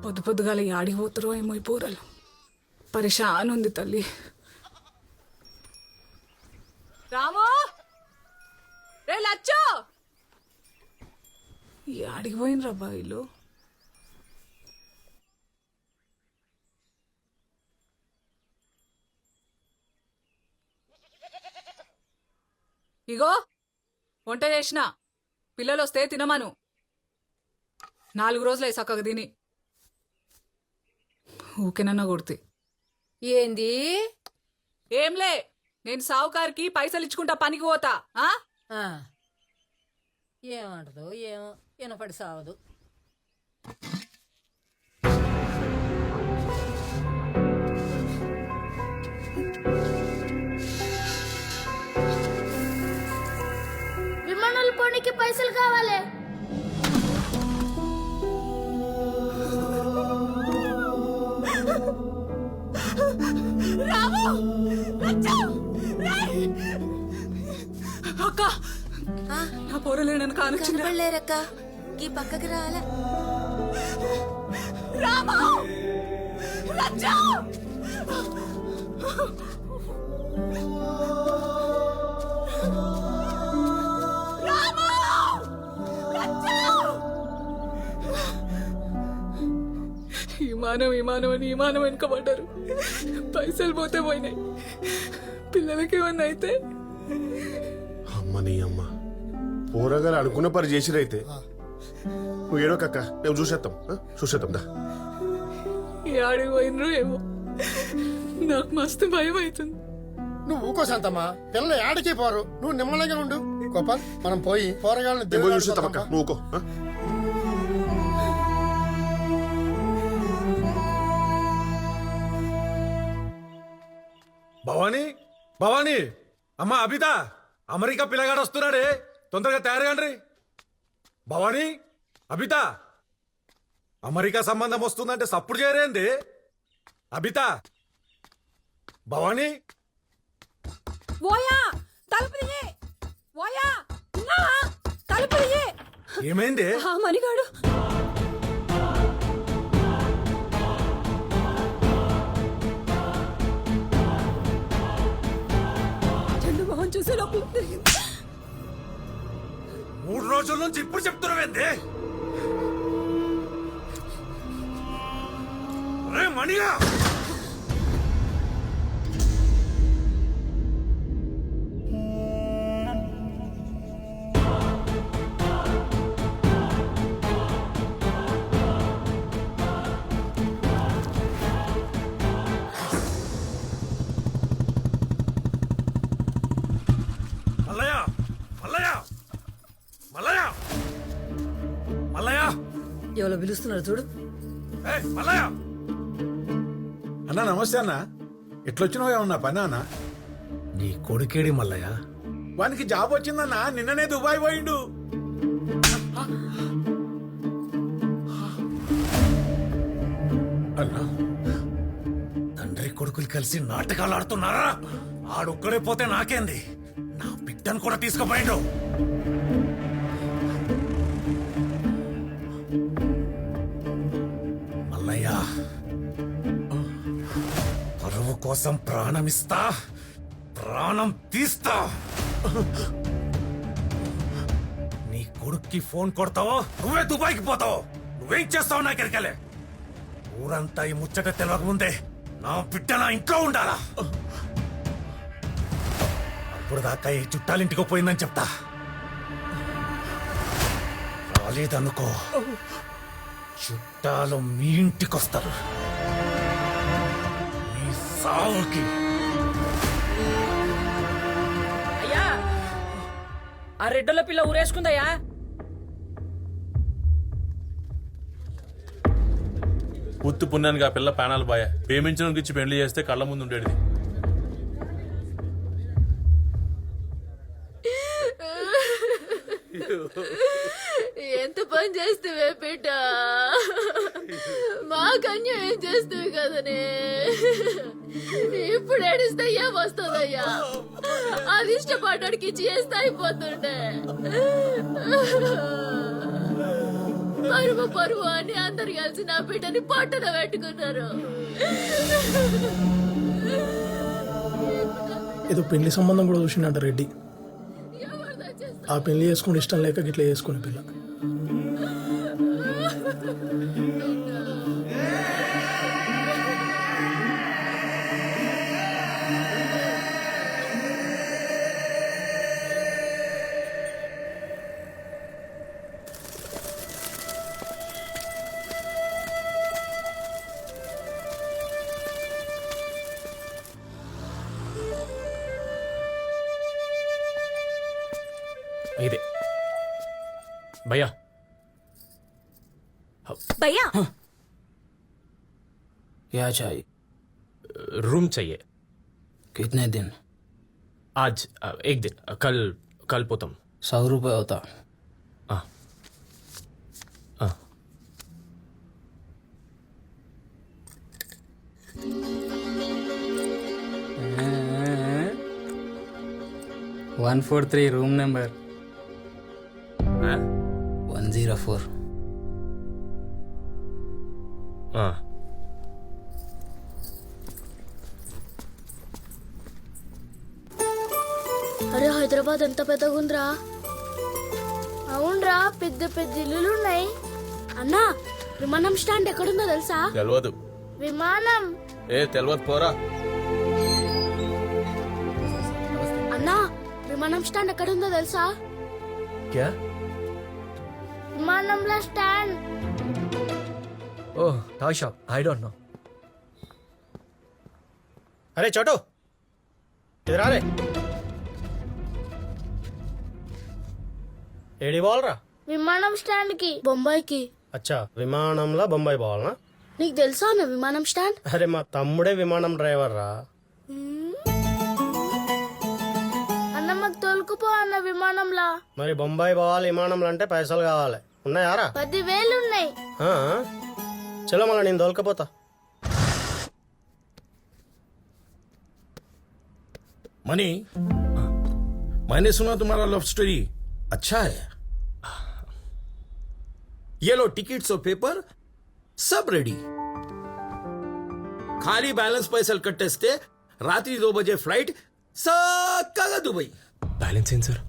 పొద్దు పొద్దుగాల యాడికి పోతారో ఏమో ఈ పూరలు. పరిశాన్ ఉంది తల్లి. రాము రే లచ్చో, యాడికి పోయినరా బాయిలు? ఇగో వంట చేసిన, పిల్లలు వస్తే తినమను. 4 రోజులై చక్కగా తిని. ఊకేనన్నా కొడితే ఏంది? ఏంలే, నేను సావుకారికి పైసలు ఇచ్చుకుంటా పనికి పోతా. ఏమంటదో ఏమో, వినపడి సావదు. విమానాలు పోనీకి పైసలు కావాలి. అక్క, నా పోరలేనని కానొచ్చింది. కనపడలేరక్క, ఈ పక్కకి రాలే. రాము లచ్చో, రాము లచ్చో. విమానం అని విమానం వెనుకబడ్డారు. పైసలు పోతే పోయినాయి. పిల్లలకి ఏమన్నా అయితే అమ్మ నీ అమ్మ, పోరగారు అనుకున్న పని చేసిరైతే. నువ్వు ఏడోకక్క, మేము చూసేద్దాం దా. ఆడికి పోయినరు ఏమో, నాకు మస్తు భయం అవుతుంది. నువ్వు ఊకో శాంతమ్మా, పిల్లలు ఆడికి పోరు. నువ్వు నిమ్మలంగా ఉండు. గోపాల్, మనం పోయి పోరగాళ్ళని చూసేద్దామక్క, నువ్వు ఊకో. భవానీ అమ్మా, అబిత, అమెరికా పిల్లగాడు వస్తున్నాడే, తొందరగా తయారుగాండ్రి. భవానీ, అబిత, అమెరికా సంబంధం వస్తుందంటే సప్పుడు చేయరేంది? అబిత, భవానీ, ఓయా తలుపు తీయి. ఓయా తలుపు తీయి. ఏమైంది? మణిగాడు మొహం చూసే లోపల తిరిగింది. 3 రోజుల నుంచి ఇప్పుడు చెప్తున్నావేంది? మణిగా, ఎవరో పిలుస్తున్నారు చూడు. అన్నా నమస్తే అన్న, ఎట్లొచ్చినావు? ఏమన్నా పని అన్న? నీ కొడుకేడి మల్లయ్య? వానికి జాబ్ వచ్చిందన్నా, నిన్ననే దుబాయ్ పోయిండు. అన్నా, తండ్రి కొడుకులు కలిసి నాటకాలు ఆడుతున్నారా? ఆడొక్కడే పోతే నాకేంది, నా బిడ్డను కూడా తీసుకుపోయిండు. మల్లయ్య, పరువు కోసం ప్రాణమిస్తా, ప్రాణం తీస్తా. నీ కొడుక్కి ఫోన్ కొడతావో నువ్వే దుబాయ్కి పోతావో, నువ్వేం చేస్తావు నాకెరకలే. ఊరంతా ఈ ముచ్చట తెలియకముందే నా బిడ్డ నా ఇంట్లో ఉండాలా. అప్పుడు దాకా ఈ చుట్టాలింటికి పోయిందని చెప్తా. రాలేదనుకో, చుట్టాలు మీ ఇంటికొస్తారు. మీ సావుకి. అయ్యా, ఆ రెడ్డల పిల్ల ఊరేసుకుందయ్యా. ఉత్తు పుణ్యానికి ఆ పిల్ల ప్రాణాలు బాయ. ప్రేమించడానికి ఇచ్చి పెళ్లి చేస్తే కళ్ళ ముందు ఉండేది. ఎంత పని చేస్తావే బిడ్డ, మాకన్య ఏం చేస్తావు కదనే. ఇప్పుడు ఏడిస్తయ్యా వస్తుందయ్యా, అది ఇష్టపడ్డానికి చేస్తే అయిపోతుండే. పరువు పరువు అని అందరు కలిసి నా బిడ్డని పట్టున పెట్టుకున్నారు. ఏదో పెళ్లి సంబంధం కూడా చూసిండట రెడ్డి. ఎవరిదా చేస్తా? ఆ పెళ్లి చేసుకుని ఇష్టం లేక గిట్లా చేసుకునే పిల్ల. ఇదే భయ్యా भैया क्या चाहिए रूम चाहिए कितने दिन? आज एक दिन कल कल पोतम 100 रुपये होता. हाँ हाँ 143 रूम नंबर 104. हाँ అరే హైదరాబాద్ ఎంత పెద్దగా ఉందిరా. అవునరా, పెద్ద పెద్ద ఇల్లులు ఉన్నాయి. అన్నా, విమానం స్టాండ్ ఎక్కడుందో తెలుసా? తెలియదు. విమానం తెలియదు పోరా. అన్నా, విమానం స్టాండ్ ఎక్కడుందో తెలుసా? क्या? విమానంలో stand. Oh toy shop. I don't know. అరే చోటు ఎదురా రే. ఏడి పోవాలరా? విమానం స్టాండ్ కి, బొంబాయికి. అచ్చా, విమానంలో బొంబాయి పోవాలనా? నీకు తెలుసా అన్న విమానం స్టాండ్? అరే మా తమ్ముడే విమానం డ్రైవర్ రా. అన్న మాకు తోలుకుపో అన్న విమానంలా. మరి బొంబాయి పోవాలి విమానంలో అంటే పైసలు కావాలి. ఉన్నాయారా? 10,000 ఉన్నాయి. ఆ? చలో మళ్ళీ నేను తోలుకపోతా. मनी मैंने सुना तुम्हारा लव स्टोरी अच्छा है. ये लो टिकट्स और पेपर सब रेडी. खाली बैलेंस पैसे कट्टेस्ते रात्रि 2 बजे फ्लाइट सक्कागा दुबई. బ్యాలెన్స్ ఏంటి సార్?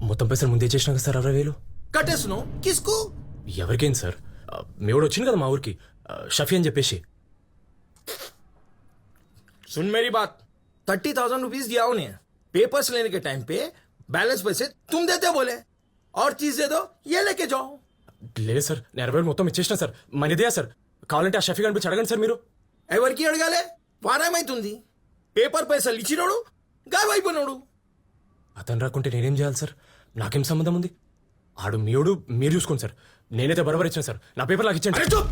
మొత్తం పైసలు ముందే చేసినా కదా సార్ 60,000. कटेसनो किसको? ఎవరికేంటి సార్? మీ వాడు వచ్చింది కదా మా ఊరికి, షఫీ అని చెప్పేసి. सुन मेरी बात, 30,000 रुपीज दिया उन्हें. पेपर्स लेने के टाइम पे बैलेंस पैसे तुम देते बोले, और चीज दे दो ये लेके जाओ. లేదు సార్, నేను 60,000 మొత్తం ఇచ్చేసిన సార్. మనదే సార్. కావాలంటే ఆ షఫీ గారిని పిలిచి అడగండి సార్ మీరు. ఎవరికి అడగాలే? వారమైతుంది. పేపర్ పైసలు ఇచ్చినోడు గాయమైపోయినోడు. అతను రాకుంటే నేనేం చేయాలి సార్? నాకేం సంబంధం ఉంది? ఆడు మీడు మీరు చూసుకోండి సార్. నేనైతే బరాబర్ ఇచ్చాను సార్. నా పేపర్ నాకు ఇచ్చండి. अरे चुप!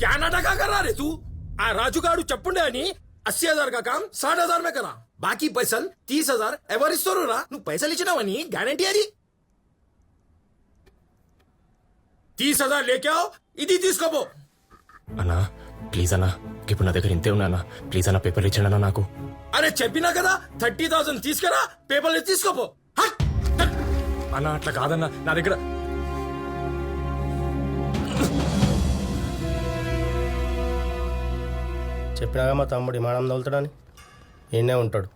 क्या नाटका कर रहा रे तू? आ राजू गाड़ू चप्पुंडे అని 80,000 का काम 60,000 में करा. बाकी पैसल 30,000 ఎవరు ఇస్తారు రా? నువ్వు పైసలు ఇచ్చినావని గ్యారంటీ అది. 30,000 లేకే आओ, ఇది తీసుకోపో. అన్నా ప్లీజ్ అన్నా, ఇప్పుడు నా దగ్గర ఇంతే ఉన్నా అన్నా. ప్లీజ్ అన్న పేపర్లు ఇచ్చండి అన్నా నాకు. అరే చెప్పినా కదా 30,000 తీసుకురా, పేపర్లు తీసుకోపో. హట్! హట్! అన్నా అట్లా కాదన్నా, నా దగ్గర చెప్పినాగా మా తమ్ముడు విమానం తోలుతాడని. ఈయనే ఉంటాడు.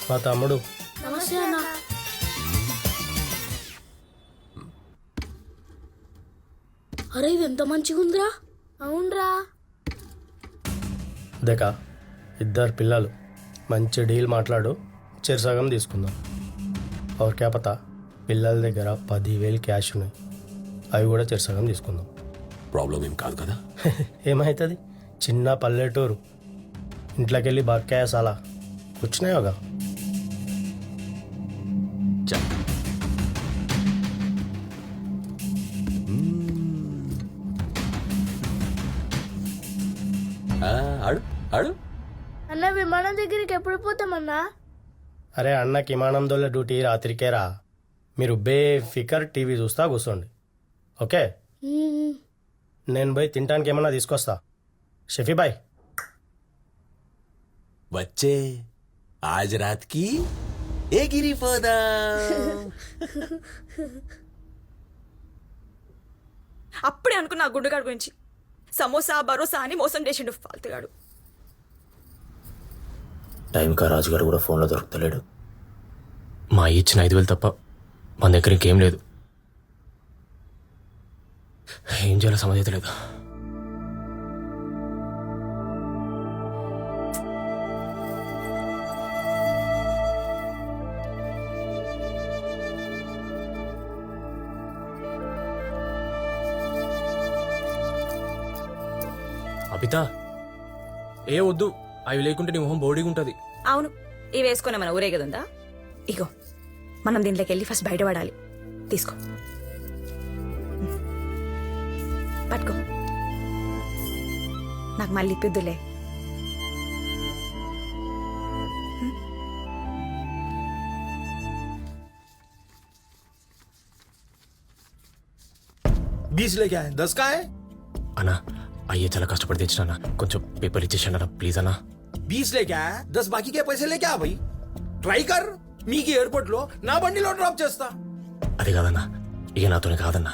మా తమ్ముడు నమస్తే అన్న. అరే ఇది ఎంత మంచిగా ఉందిరా. అవునరా. దేకా, 2 పిల్లలు, మంచి డీల్ మాట్లాడు, చెరసగం తీసుకుందాం. और क्या पता, పిల్లల దగ్గర 10,000 క్యాష్ ఉన్నాయి, అవి కూడా చెరసగం తీసుకుందాం. ప్రాబ్లం ఏం కాదు కదా. ఏమవుతుంది? చిన్న పల్లెటూరు, ఇంట్లోకి వెళ్ళి బక్కాయ సాలా కూర్చున్నాయోగా. ఆడు ఆడు అన్న విమానం దగ్గరికి ఎప్పుడు పోతామన్నా? అరే అన్నకి విమానం దొల్ల డ్యూటీ రాత్రికేరా. మీరు బేఫికర్ టీవీ చూస్తా కూర్చోండి, ఓకే? నేను పోయి తినడానికి ఏమన్నా తీసుకొస్తా. షఫీ బాయ్ बच्चे आज रात की ఏ గిరిపోదా అప్పుడే అనుకున్నా ఆ గుండుగాడు గురించి. సమోసా భరోసా అని మోసం చేసిండు ఫాల్తుగాడు. టైంకా రాజుగారు కూడా ఫోన్లో దొరుకుతలేడు. మా ఇచ్చిన 5,000 తప్ప మన దగ్గర ఇంకేం లేదు. ఏం చేయాలో సమస్య లేదు. అబితా ఏ వద్దు, అవి లేకుంటే నీ మొహం బోడీగా ఉంటుంది. అవును, ఇవి వేసుకునే మన ఊరే కదుందా. ఇగో మనం దీంట్లోకి వెళ్ళి ఫస్ట్ బయటపడాలి. తీసుకో, పట్టుకో. నాకు మళ్ళీ ఇప్పిద్దులే. అన్నా అయ్యే చాలా కష్టపడి తెచ్చినా, కొంచెం పేపర్ ఇచ్చేసాను అన్న ప్లీజ్ అన్నా. 20 लेके आया, 10 बाकी के पैसे लेके आ भाई. ट्राई कर మీకు ఎయిర్పోర్ట్ లో నా బండిలో డ్రాప్ చేస్తా. అదే కాదన్నా, ఇక నాతోనే కాదన్నా.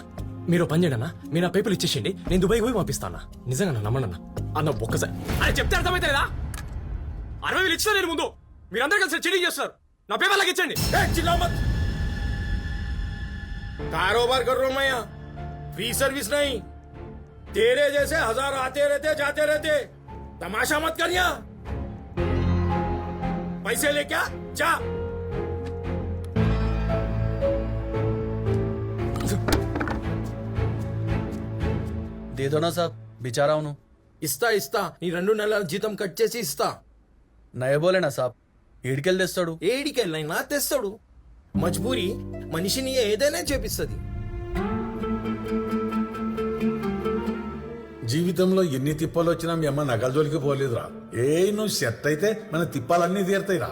మీరు పని చేయండి అన్న, మీరు నా పేపర్లు ఇచ్చేసేయండి, నేను దుబాయ్ పోయి పంపిస్తాను. నిజంగా నమ్మండి అన్న. అన్న ఒక్కసారి అని చెప్తే అర్థమైతే లేదా? 60,000 ఇచ్చినా నేను ముందు, మీరందరూ కలిసి చీటింగ్ చేస్తారు. నా పేపర్లకు ఇచ్చండి. चिल्लाओ मत. कारोबार कर रहा हूं मैं यहाँ, फ्री सर्विस नहीं. तेरे जैसे 1000 आते रहते जाते रहते. तमाशा मत कर यहाँ. पैसे लेके आ, जा. दे दो ना साहब, बेचारा हूँ. ఇస్తా ఇస్తా, నీ 2 నెలల జీతం కట్ చేసి ఇస్తా. నయ బోలే నా సాబ్, ఏడికెళ్ళి తెస్తాడు. ఏడికెళ్ళైనా తెస్తాడు. మజ్బూరి మనిషిని ఏదైనా చేపిస్తుంది. జీవితంలో ఎన్ని తిప్పాలు వచ్చినా మీ అమ్మ నగల జోలికి పోలేదురా. నువ్వు సెట్ అయితే మన తిప్పాలన్నీ తీరుతాయిరా.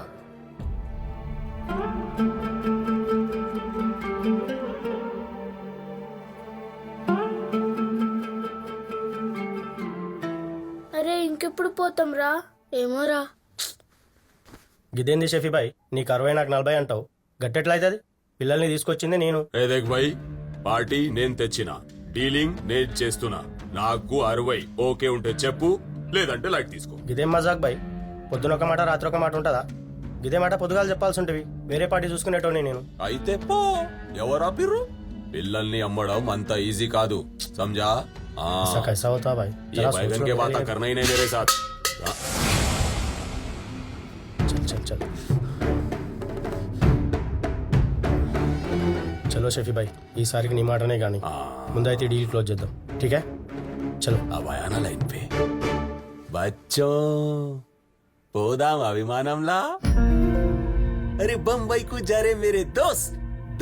అరే ఇంకెప్పుడు పోతాం రా? ఏమోరా. గిదేంది షఫీ బాయ్, నీకు 60 నాకు 40 అంటావు, గట్టెట్లా అవుతుంది? పిల్లల్ని తీసుకొచ్చింది నేను. దేఖ్ భాయ్, పార్టీ నేను తెచ్చిన, డీలింగ్ నేను చేస్తున్నా. నాకు 60 ఓకే ఉంటే చెప్పు, లేదంటే లైట్ తీసుకో. గిదేం మజాక్ బాయ్, పొద్దున ఒక మాట రాత్రి ఒక మాట ఉంటుందా? గిదే మాట పొద్దుగాలు చెప్పాల్సి ఉంటుంది. వేరే పార్టీ చూసుకునేటోని నేను. అయితే పో, ఎవరా పిర్రు? పిల్లల్ని అమ్మడం అంత ఈజీ కాదు, సమझा? ऐसा कैसा होता भाई? ये बैगन के बात करना ही नहीं मेरे साथ. चल चल चल चलो షఫీ భాయ్, ఈసారికి నీ మాటనే కానీ ముందైతే డీల్ క్లోజ్ చేద్దాం. ठीक है चलो. अब आया ना लाइन पे. बच्चों పోదాం అభిమానంలా. अरे बम्बई को जा रहे मेरे दोस्त,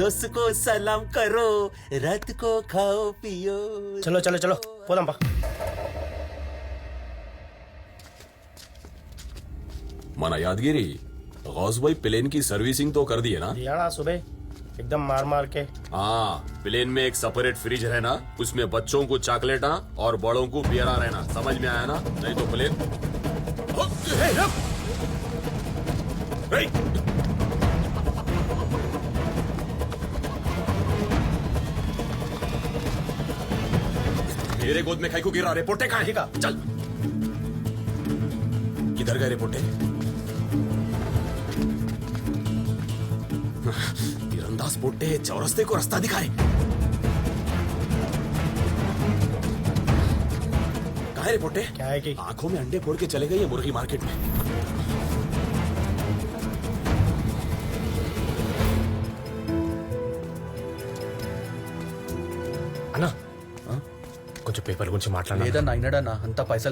दोस्त को सलाम करो, रात को खाओ पियो. चलो चलो चलो పోదాం పా. మన यादगिरी गौस भाई प्लेन की सर्विसिंग तो कर दी है ना? दिया ना सुबह, एकदम मार मार के. हाँ, प्लेन में एक सेपरेट फ्रिज रहना, उसमें बच्चों को चॉकलेटा और बड़ों को बियरा रहना. समझ में आया ना? नहीं तो प्लेन. मेरे गोद में खाई को गिरा. रिपोर्टे कहाँ है? चल, किधर गए रिपोर्टे? तीरंदाज पोटे चौरस्ते को रास्ता दिखाए. कहाँ है रिपोर्टे? क्या है कि आंखों में अंडे फोड़ के चले गए ये मुर्गी मार्केट में. అన్నా కొంచెం పేపర్ గురించి మాట్లాడాలి. లేదన్నా అయినాడన్నా, అంతా పైసలు